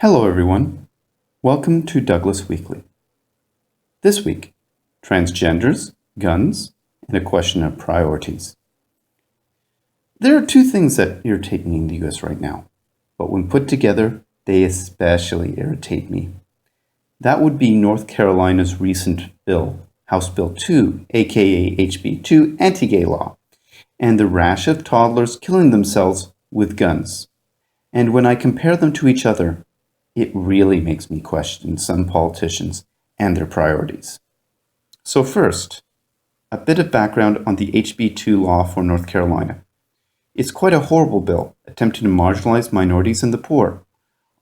Hello everyone, welcome to Douglas Weekly. This week, transgenders, guns, and a question of priorities. There are two things that irritate me in the US right now, but when put together, they especially irritate me. That would be North Carolina's recent bill, House Bill 2, aka HB2 anti-gay law, and the rash of toddlers killing themselves with guns. And when I compare them to each other, it really makes me question some politicians and their priorities. So first, a bit of background on the HB2 law for North Carolina. It's quite a horrible bill, attempting to marginalize minorities and the poor,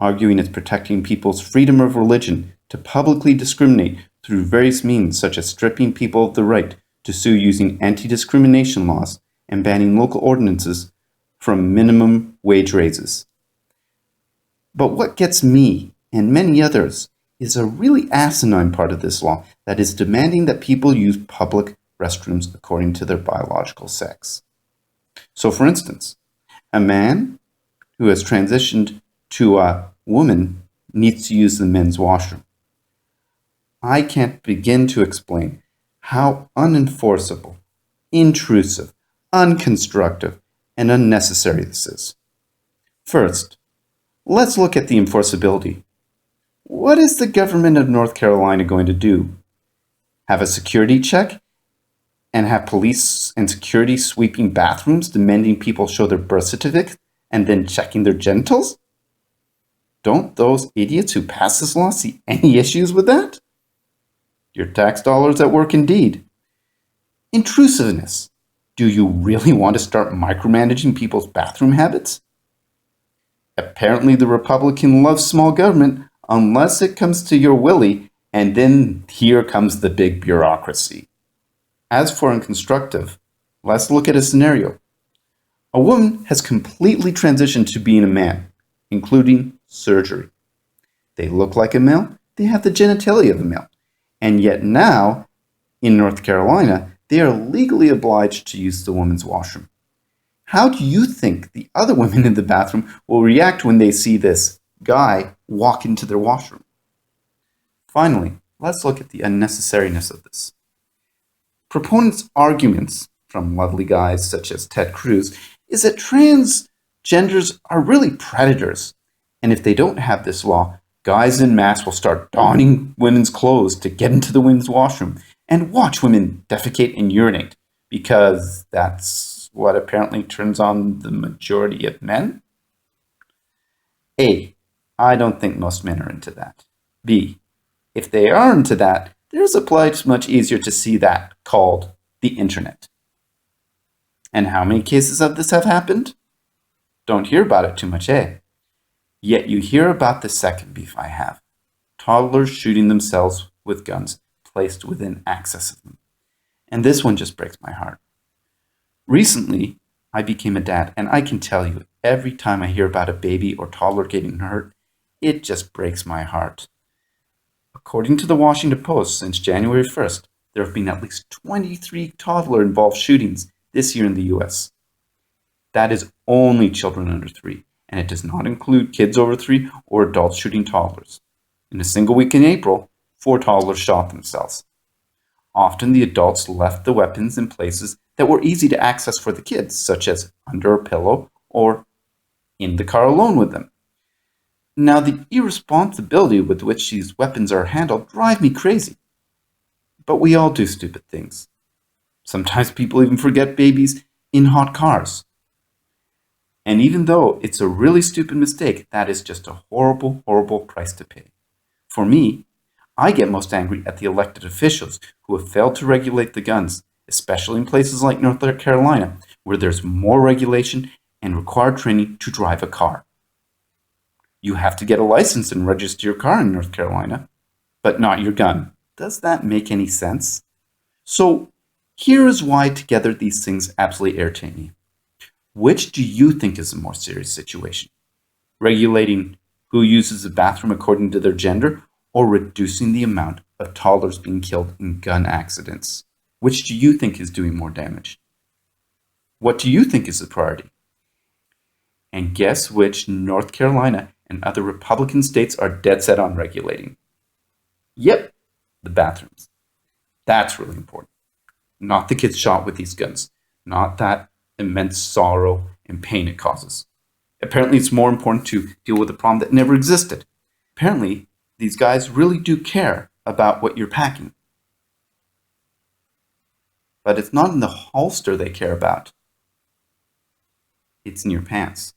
arguing it's protecting people's freedom of religion to publicly discriminate through various means such as stripping people of the right to sue using anti-discrimination laws and banning local ordinances from minimum wage raises. But what gets me, and many others, is a really asinine part of this law that is demanding that people use public restrooms according to their biological sex. So for instance, a man who has transitioned to a woman needs to use the men's washroom. I can't begin to explain how unenforceable, intrusive, unconstructive, and unnecessary this is. First, let's look at the enforceability. What is the government of North Carolina going to do? Have a security check and have police and security sweeping bathrooms demanding people show their birth certificates and then checking their genitals? Don't those idiots who pass this law see any issues with that? Your tax dollars at work indeed. Intrusiveness. Do you really want to start micromanaging people's bathroom habits? Apparently the Republican loves small government unless it comes to your willy, and then here comes the big bureaucracy. As for unconstructive, let's look at a scenario. A woman has completely transitioned to being a man, including surgery. They look like a male, they have the genitalia of a male, and yet now, in North Carolina, they are legally obliged to use the woman's washroom. How do you think the other women in the bathroom will react when they see this guy walk into their washroom? Finally, let's look at the unnecessariness of this. Proponents' arguments from lovely guys such as Ted Cruz is that transgenders are really predators, and if they don't have this law, guys en masse will start donning women's clothes to get into the women's washroom and watch women defecate and urinate, because that's what apparently turns on the majority of men? A, I don't think most men are into that. B, if they are into that, there's a place much easier to see that called the internet. And how many cases of this have happened? Don't hear about it too much, eh? Yet you hear about the second beef I have. Toddlers shooting themselves with guns placed within access of them. And this one just breaks my heart. Recently, I became a dad, and I can tell you, every time I hear about a baby or toddler getting hurt, it just breaks my heart. According to the Washington Post, since January 1st, there have been at least 23 toddler-involved shootings this year in the US. That is only children under 3, and it does not include kids over 3 or adults shooting toddlers. In a single week in April, 4 toddlers shot themselves. Often the adults left the weapons in places that were easy to access for the kids, such as under a pillow or in the car alone with them. Now, the irresponsibility with which these weapons are handled drive me crazy. But we all do stupid things. Sometimes people even forget babies in hot cars. And even though it's a really stupid mistake, that is just a horrible, horrible price to pay. For me, I get most angry at the elected officials who have failed to regulate the guns, especially in places like North Carolina, where there's more regulation and required training to drive a car. You have to get a license and register your car in North Carolina, but not your gun. Does that make any sense? So here is why together these things absolutely irritate me. Which do you think is a more serious situation? Regulating who uses the bathroom according to their gender, or reducing the amount of toddlers being killed in gun accidents? Which do you think is doing more damage? What do you think is the priority? And guess which North Carolina and other Republican states are dead set on regulating. Yep, the bathrooms. That's really important. Not the kids shot with these guns, not that immense sorrow and pain it causes. Apparently, it's more important to deal with a problem that never existed. Apparently, these guys really do care about what you're packing. But it's not in the holster they care about. It's in your pants.